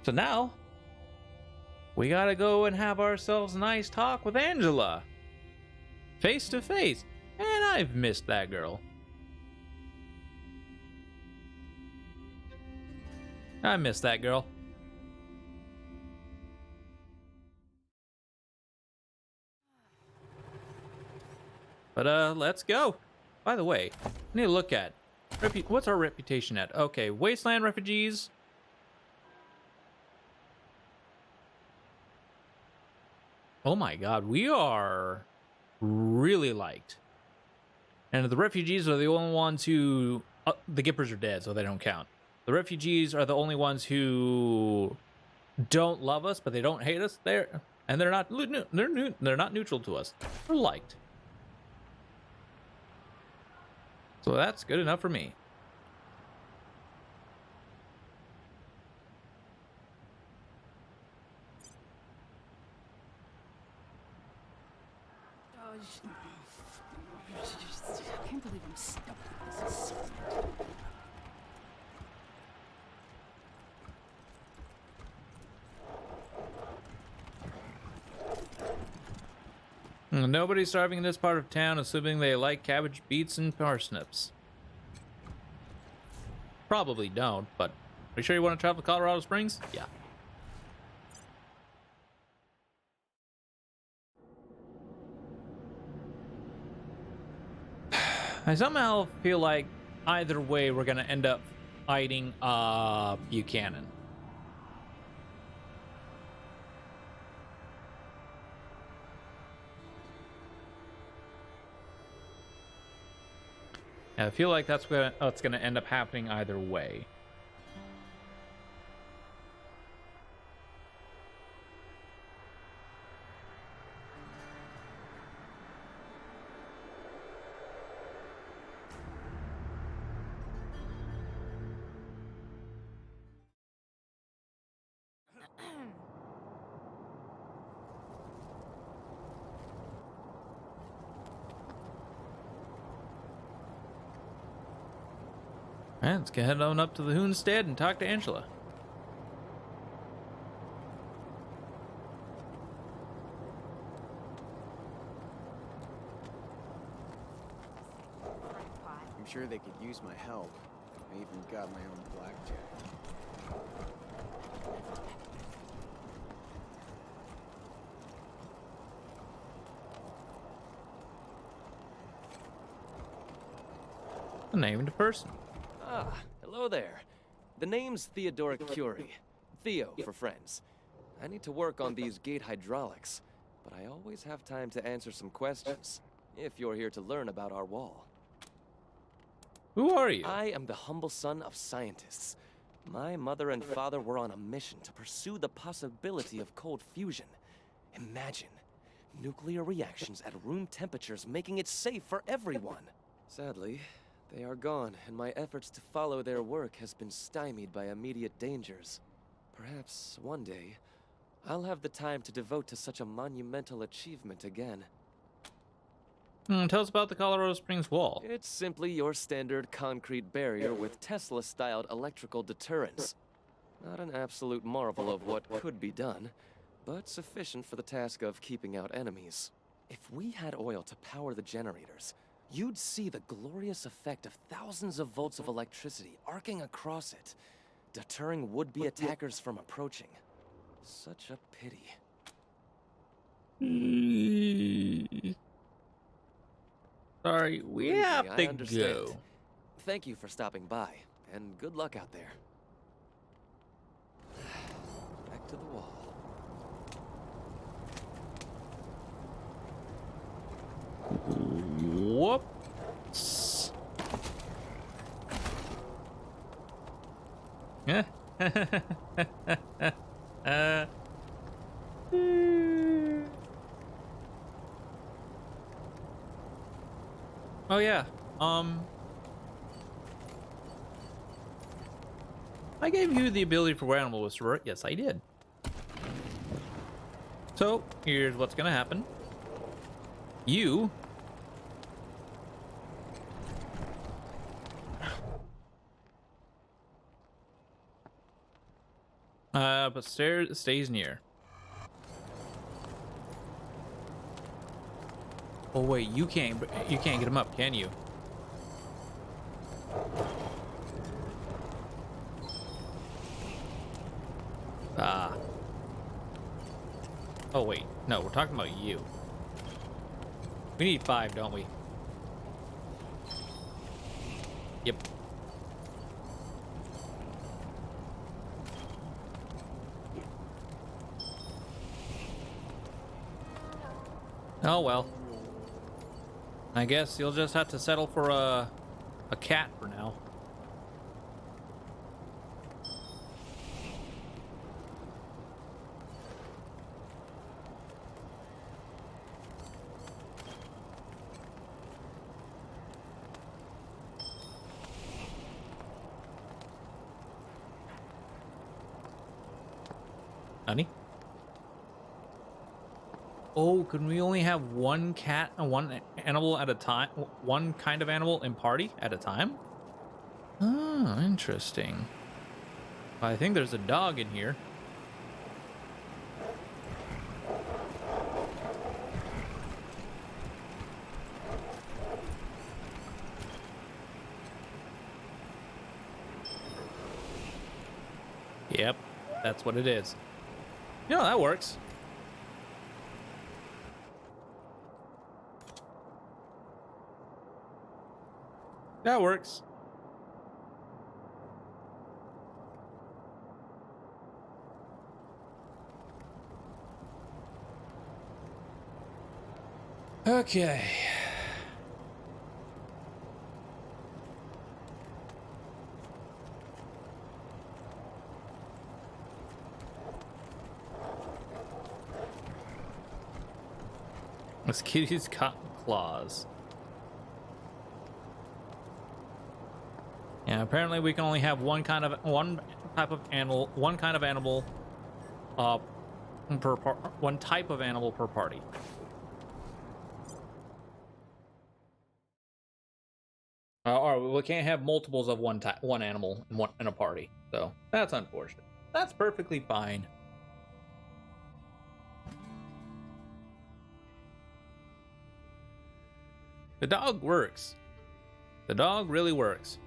So now, we gotta go and have ourselves a nice talk with Angela. Face to face. And I've missed that girl. I miss that girl. But let's go. By the way, I need to look at what's our reputation at? Okay, Wasteland refugees. Oh my god, we are really liked. And the refugees are the only ones who the Gippers are dead, so they don't count. The refugees are the only ones who don't love us, but they don't hate us. They're not neutral to us. They're liked. So that's good enough for me. I can't believe I'm stuck with this. Is so Nobody's starving in this part of town, assuming they like cabbage, beets, and parsnips. Probably don't, but are you sure you want to travel to Colorado Springs? Yeah. I somehow feel like either way we're gonna end up fighting Buchanan. I feel like that's what's gonna end up happening either way. Alright, let's get head on up to the Hoonstead and talk to Angela. I'm sure they could use my help. I even got my own blackjack. A named person. Ah, hello there. The name's Theodoric Curie. Theo for friends. I need to work on these gate hydraulics, but I always have time to answer some questions, if you're here to learn about our wall. Who are you? I am the humble son of scientists. My mother and father were on a mission to pursue the possibility of cold fusion. Imagine, nuclear reactions at room temperatures making it safe for everyone. Sadly, they are gone, and my efforts to follow their work has been stymied by immediate dangers. Perhaps one day, I'll have the time to devote to such a monumental achievement again. Tell us about the Colorado Springs Wall. It's simply your standard concrete barrier with Tesla-styled electrical deterrence. Not an absolute marvel of what could be done, but sufficient for the task of keeping out enemies. If we had oil to power the generators, you'd see the glorious effect of thousands of volts of electricity arcing across it, deterring would-be attackers from approaching. Such a pity. Sorry, we Believe me, have I to understand. go. Thank you for stopping by, and good luck out there. Back to the wall. Whoops. Yeah. Oh yeah. I gave you the ability for where animal whisperer. Yes, I did. So here's what's gonna happen. You But stays near. Oh wait, you can't get him up, can you? Ah. Oh wait, no, we're talking about you. We need 5, don't we? Yep. Oh well. I guess you'll just have to settle for a cat for now. Honey? Oh, can we only have one cat and one animal at a time? One kind of animal in party at a time? Oh, interesting. I think there's a dog in here. Yep, that's what it is. You know, that works. That works. Okay. This kitty's cotton claws. Yeah, apparently we can only have one type of animal, one type of animal per party. Or we can't have multiples of one animal in a party. So that's unfortunate. That's perfectly fine. The dog works. The dog really works.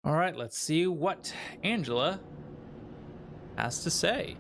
All right, let's see what Angela has to say.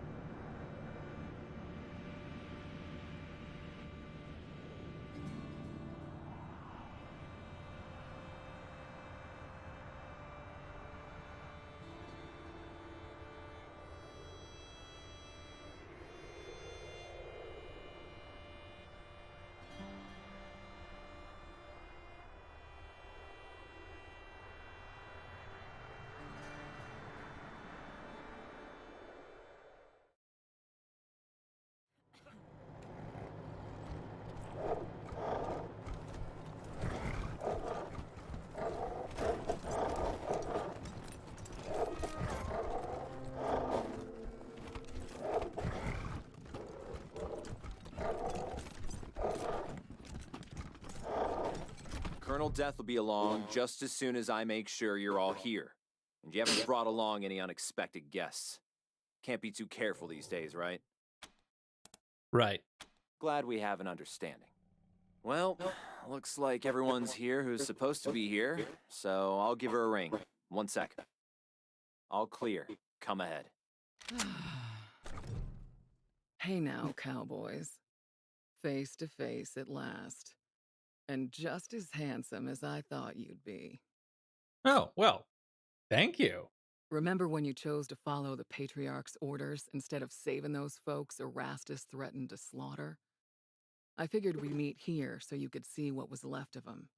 Colonel Death will be along just as soon as I make sure you're all here. And you haven't brought along any unexpected guests. Can't be too careful these days, right? Right. Glad we have an understanding. Well, looks like everyone's here who's supposed to be here, so I'll give her a ring. 1 sec. All clear. Come ahead. Hey now, cowboys. Face to face at last. And just as handsome as I thought you'd be. Oh, well, thank you. Remember when you chose to follow the Patriarch's orders instead of saving those folks Erastus threatened to slaughter? I figured we'd meet here so you could see what was left of him.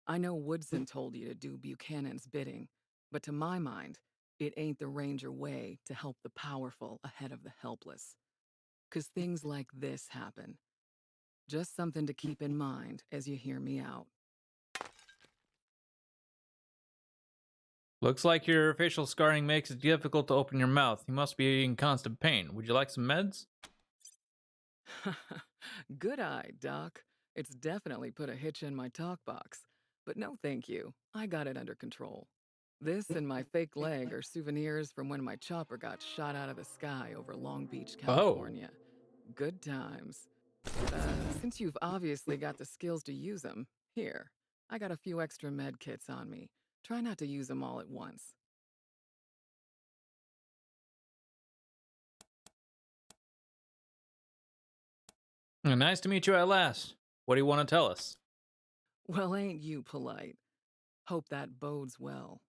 I know Woodson told you to do Buchanan's bidding, but to my mind, it ain't the Ranger way to help the powerful ahead of the helpless. 'Cause things like this happen. Just something to keep in mind as you hear me out. Looks like your facial scarring makes it difficult to open your mouth. You must be in constant pain. Would you like some meds? Good eye, Doc. It's definitely put a hitch in my talk box. But no thank you. I got it under control. This and my fake leg are souvenirs from when my chopper got shot out of the sky over Long Beach, Oh. California. Good times. Since you've obviously got the skills to use them, here, I got a few extra med kits on me. Try not to use them all at once. Nice to meet you at last. What do you want to tell us? Well, ain't you polite? Hope that bodes well.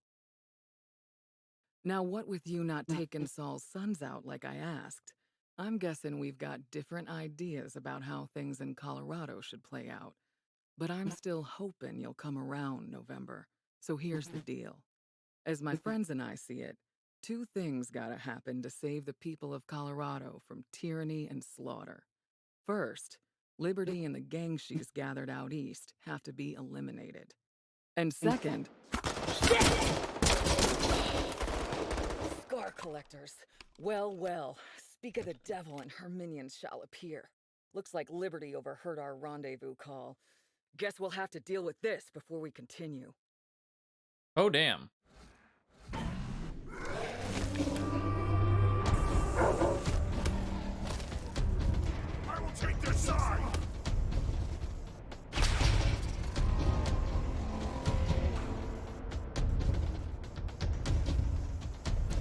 Now, what with you not taking Saul's sons out like I asked, I'm guessing we've got different ideas about how things in Colorado should play out. But I'm still hoping you'll come around, November. So here's the deal. As my friends and I see it, two things gotta happen to save the people of Colorado from tyranny and slaughter. First, Liberty and the gang she's gathered out east have to be eliminated. And second, Scar collectors. Well, speak of the devil and her minions shall appear. Looks like Liberty overheard our rendezvous call. Guess we'll have to deal with this before we continue. Oh, damn. I will take their side!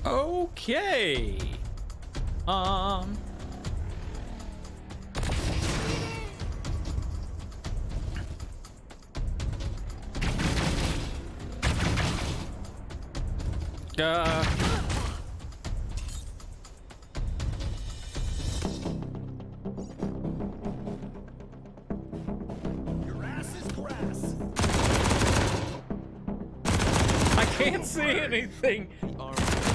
Okay. Your ass is grass! I can't see anything.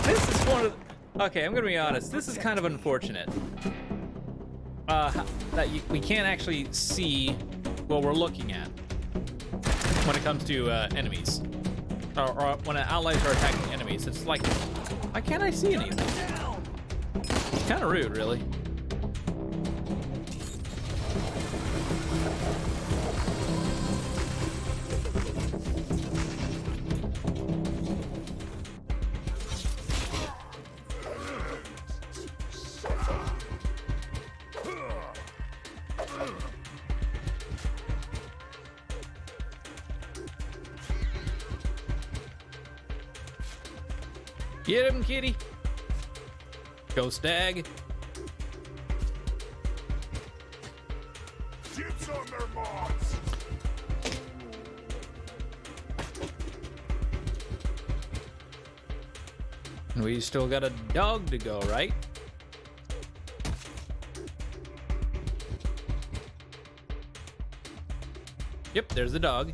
This is one of the... Okay, I'm gonna be honest. This is kind of unfortunate. That we can't actually see what we're looking at when it comes to enemies, or when allies are attacking enemies. It's like, why can't I see anything? It's kind of rude, really. Get him, kitty. Go, stag. Dibs on their mods! And we still got a dog to go, right? Yep, there's the dog.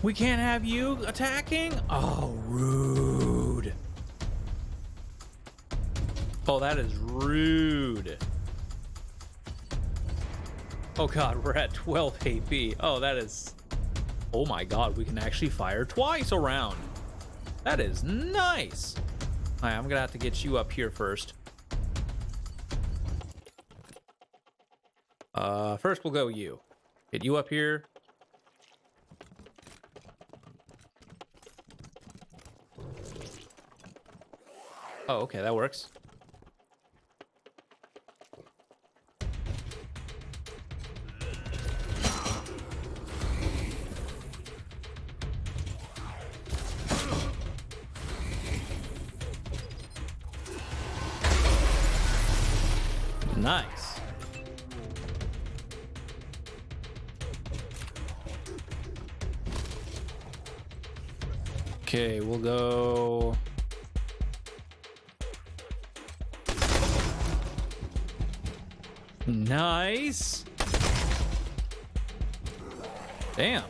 We can't have you attacking? Oh, rude. Oh, that is rude. Oh god, we're at 12 AP. Oh, that is... Oh my god, we can actually fire twice around. That is nice. Alright, I'm gonna have to get you up here first. First we'll go you. Get you up here. Oh, okay, that works. Nice. Okay, we'll go. Nice. Damn.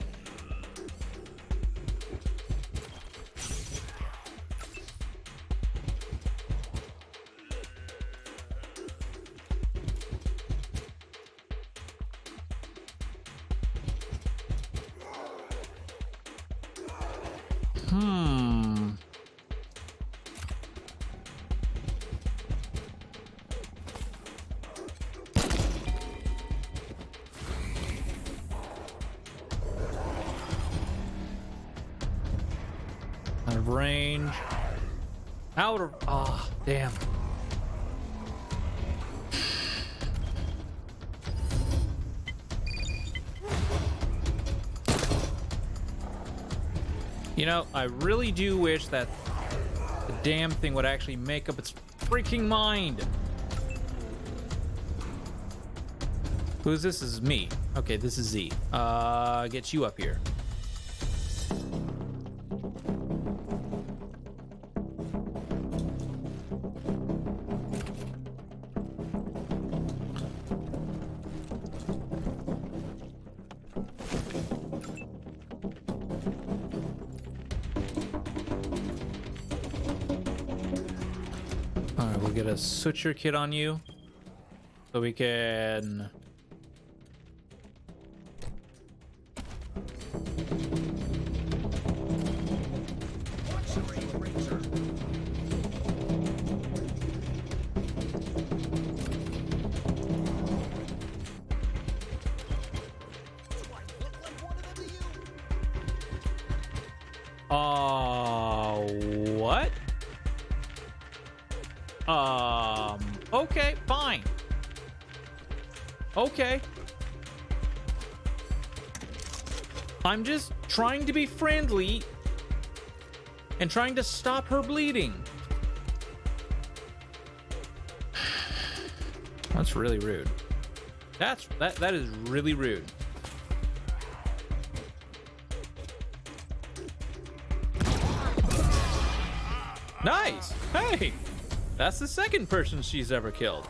Out of range. Out of. Ah, oh, damn. You know, I really do wish that the damn thing would actually make up its freaking mind. Who's this? This is me. Okay, this is Z. Get you up here. Alright, we'll get a suture kit on you so we can. What? Okay, fine. Okay. I'm just trying to be friendly and trying to stop her bleeding. That's really rude. That is really rude. Nice. Hey, that's the second person she's ever killed.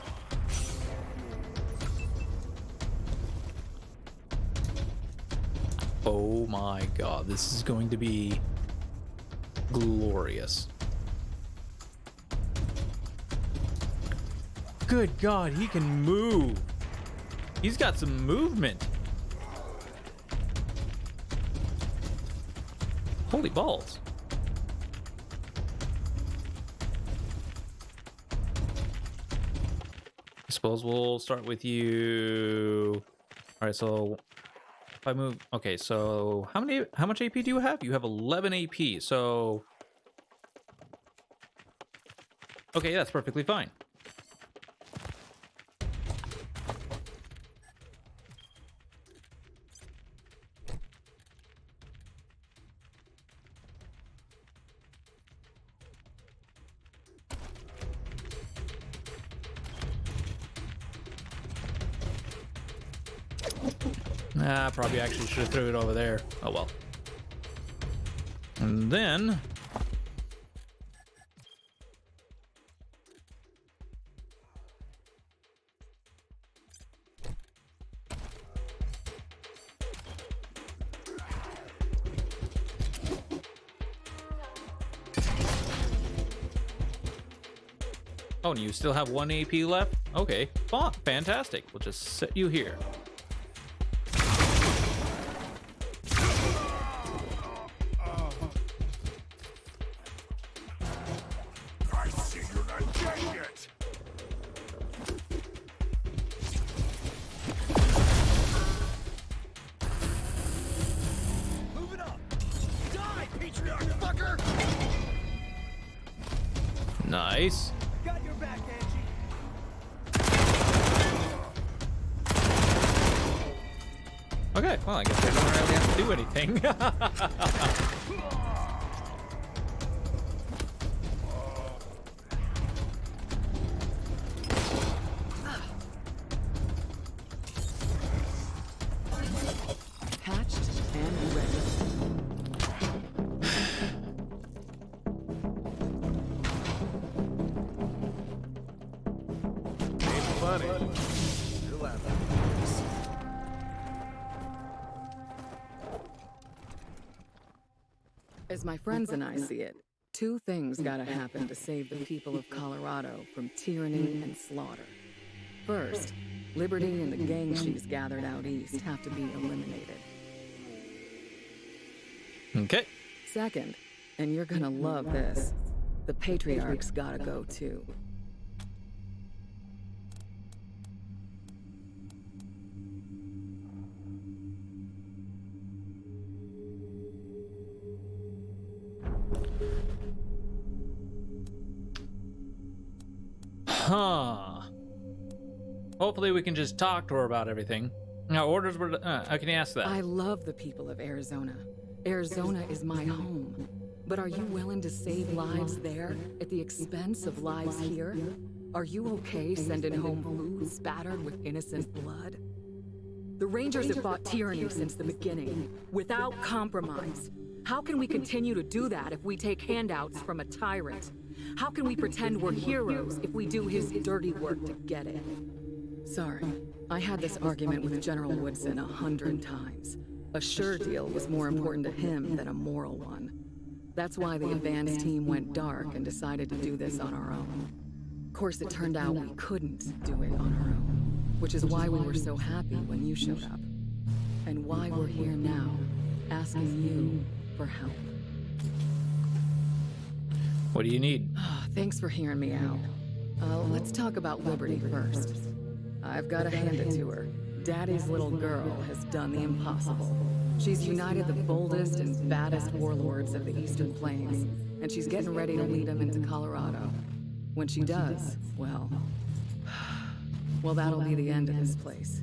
Oh my god, this is going to be glorious. Good god, he can move. He's got some movement. Holy balls. I suppose we'll start with you. All right, so if I move, okay, so how much AP do you have? You have 11 AP, so okay, that's perfectly fine. Probably actually should have threw it over there. Oh well. And then oh, and you still have 1 AP left? Okay, fantastic. We'll just set you here. Nice. Got your back, Angie. Okay, well, I guess I don't really have to do anything. Hatched and ready. funny. You're laughing at this. As my friends and I see it, two things gotta happen to save the people of Colorado from tyranny and slaughter. First, Liberty and the gang she's gathered out east have to be eliminated. Okay. Second, and you're gonna love this, the Patriarch's gotta go too. Huh. Hopefully we can just talk to her about everything. Now, orders were... how can you ask that? I love the people of Arizona. Arizona is my home. But are you willing to save lives there at the expense of lives here? Are you okay sending home food spattered with innocent blood? The Rangers have fought tyranny since the beginning, without compromise. How can we continue to do that if we take handouts from a tyrant? How can we pretend we're heroes if we do his dirty work to get it? Sorry, I had this argument with General Woodson 100 times. A sure deal was more important to him than a moral one. That's why the advance team went dark and decided to do this on our own. Of course, it turned out we couldn't do it on our own, which is why we were so happy when you showed up. And why we're here now, asking you for help. What do you need? Thanks for hearing me out. Let's talk about Liberty first. I've got to hand it to her. Daddy's little girl has done the impossible. She's united the boldest and baddest warlords of the Eastern Plains, and she's getting ready to lead them into Colorado. When she does, well, that'll be the end of this place.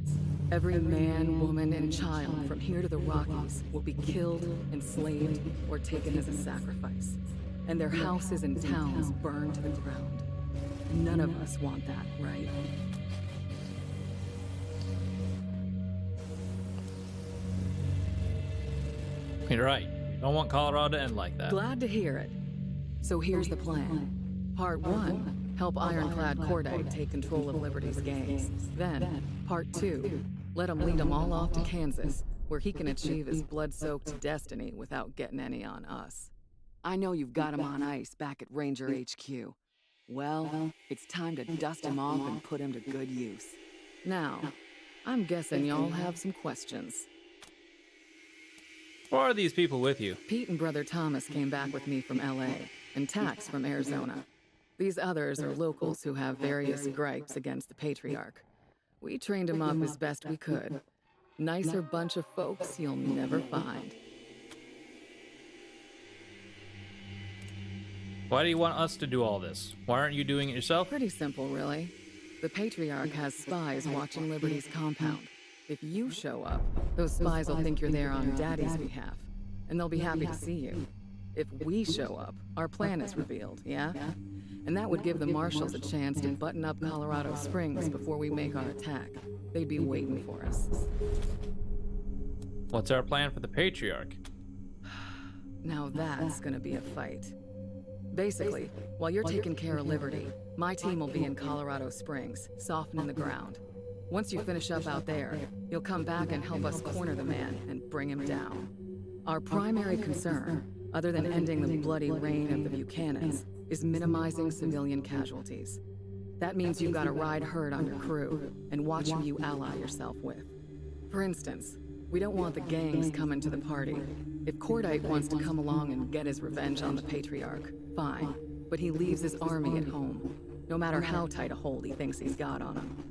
Every man, woman, and child from here to the Rockies will be killed, enslaved, or taken as a sacrifice. And their houses and towns burned to the ground. None of us want that, right? You're right. You don't want Colorado to end like that. Glad to hear it. So here's the plan. Part 1, help Ironclad Cordite take control of Liberty's gangs. Then, Part 2, let him lead them all off to Kansas, where he can achieve his blood-soaked destiny without getting any on us. I know you've got him on ice back at Ranger HQ. Well, it's time to dust him off and put him to good use. Now, I'm guessing y'all have some questions. Why are these people with you? Pete and Brother Thomas came back with me from LA, and Tax from Arizona. These others are locals who have various gripes against the Patriarch. We trained them up as best we could. Nicer bunch of folks you'll never find. Why do you want us to do all this? Why aren't you doing it yourself? Pretty simple, really. The Patriarch has spies watching Liberty's compound. If you show up, those spies will think you're there on Daddy's behalf, and they'll be happy to see you. If we show up, our plan is revealed, yeah? And that would give the Marshals a chance to button up Colorado Springs before we make our attack. They'd be waiting for us. What's our plan for the Patriarch? Now that's gonna be a fight. Basically, while you're taking care of Liberty, my team will be in Colorado Springs, softening the ground. Once you finish up out there, you'll come back and help us corner the man and bring him down. Our primary concern, other than ending the bloody reign of the Buchanans, is minimizing civilian casualties. That means you've got to ride herd on your crew and watch who you ally yourself with. For instance, we don't want the gangs coming to the party. If Cordite wants to come along and get his revenge on the Patriarch, fine, but he leaves his army at home, no matter how tight a hold he thinks he's got on him.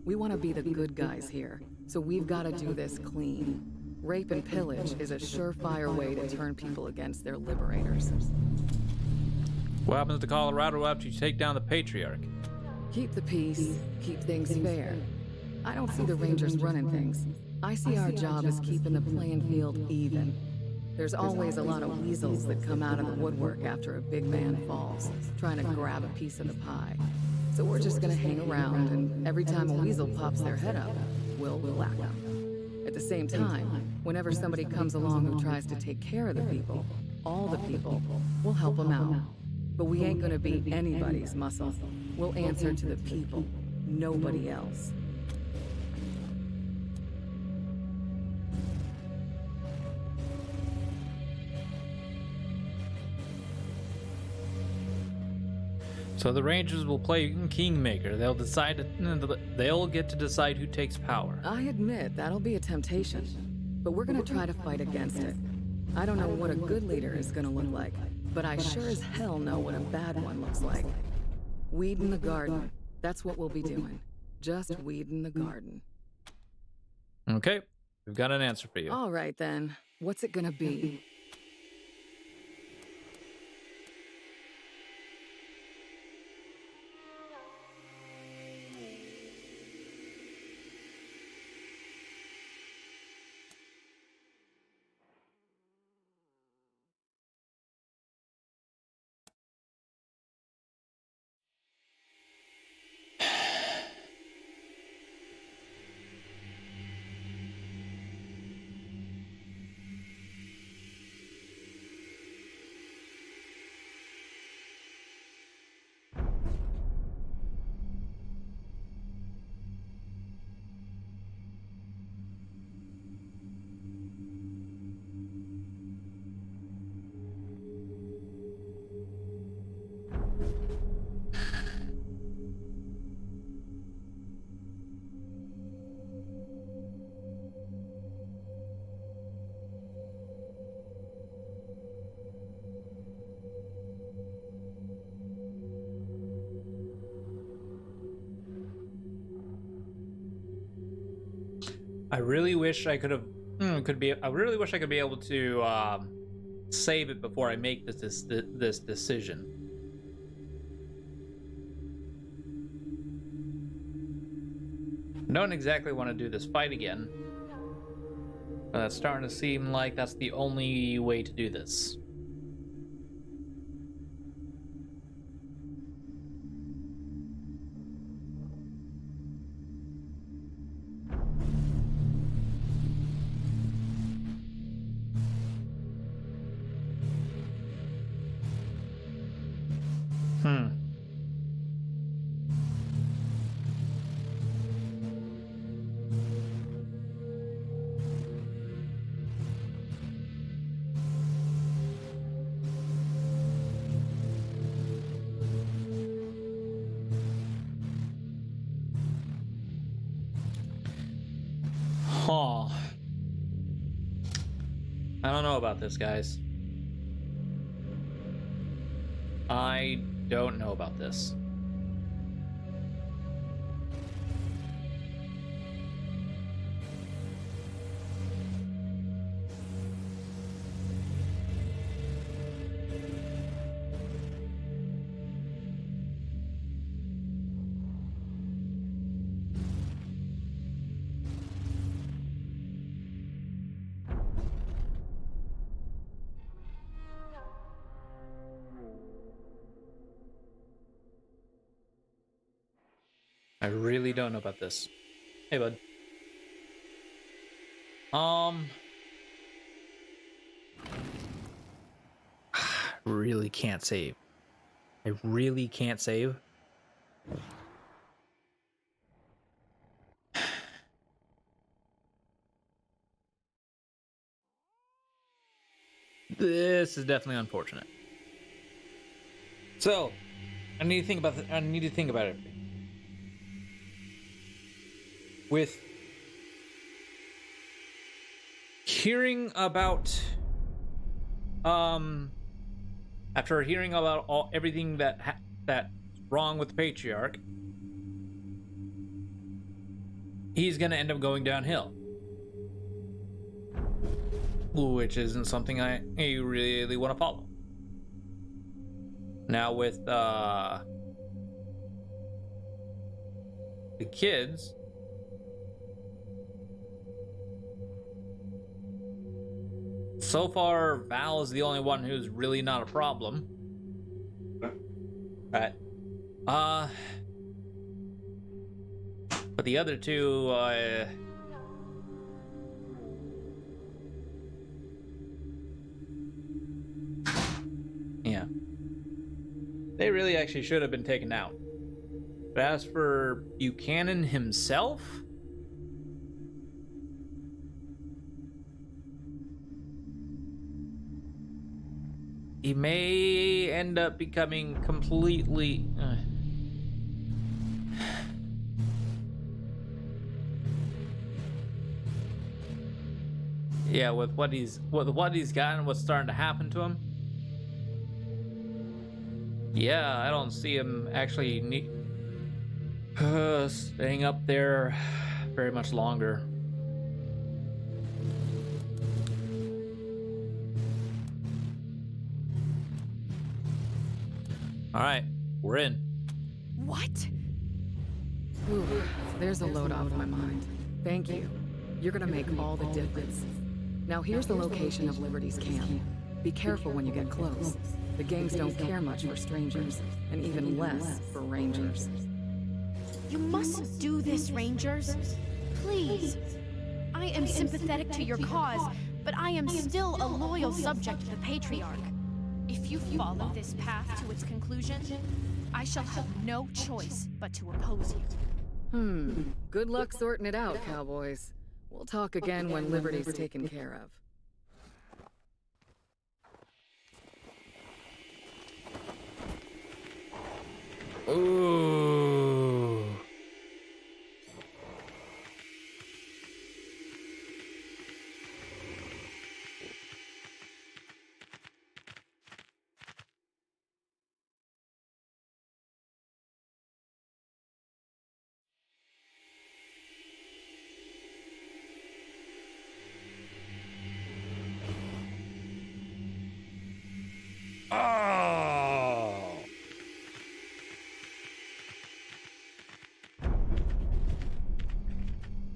We want to be the good guys here, so we've got to do this clean. Rape and pillage is a surefire way to turn people against their liberators. What happens to Colorado after you take down the Patriarch? Keep the peace, keep things fair. I don't see the Rangers running things. I see our job as keeping the playing field even. There's always a lot of weasels that come out of the woodwork after a big man falls, trying to grab a piece of the pie. So we're just gonna hang around, and every time a weasel pops their head up, we'll whack them. At the same time, whenever somebody comes along who tries to take care of the people, all the people, we'll help them out. But we ain't gonna be anybody's muscle. We'll answer to the people, nobody else. So the Rangers will play Kingmaker. They'll get to decide who takes power. I admit that'll be a temptation, but we're gonna try to fight against it. I don't know what a good leader is gonna look like, but I sure as hell know what a bad one looks like. Weeding the garden. That's what we'll be doing. Just weeding the garden. Okay, we've got an answer for you. All right then. What's it gonna be? I really wish I could have. I really wish I could be able to save it before I make this decision. I don't exactly want to do this fight again, but it's starting to seem like that's the only way to do this. Huh. I don't know about this, guys. I don't know about this. I really don't know about this. Hey, bud. Really can't save. I really can't save. This is definitely unfortunate. So, I need to think about everything. With hearing about after hearing about everything that's wrong with the patriarch, he's gonna end up going downhill, which isn't something I really want to follow. Now with the kids, so far Val is the only one who's really not a problem. Right. But the other two, yeah, they really actually should have been taken out. But as for Buchanan himself, he may end up becoming completely. Yeah, with what he's gotten, and what's starting to happen to him. Yeah, I don't see him actually staying up there very much longer. All right, we're in. What? Ooh, there's a load off my mind. Thank you. You're gonna make all the difference. Now here's the location of Liberty's camp. Be careful when you get close. The gangs don't care much for strangers, and even less for rangers. You mustn't do this, Rangers. Please. I am sympathetic to your cause, but I am still a loyal subject of the Patriarch. If you follow this path to its conclusion, I shall have no choice but to oppose you. Good luck sorting it out, cowboys. We'll talk again when Liberty's taken care of. Ooh. Oh.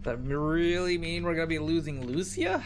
That really mean we're gonna be losing Lucia?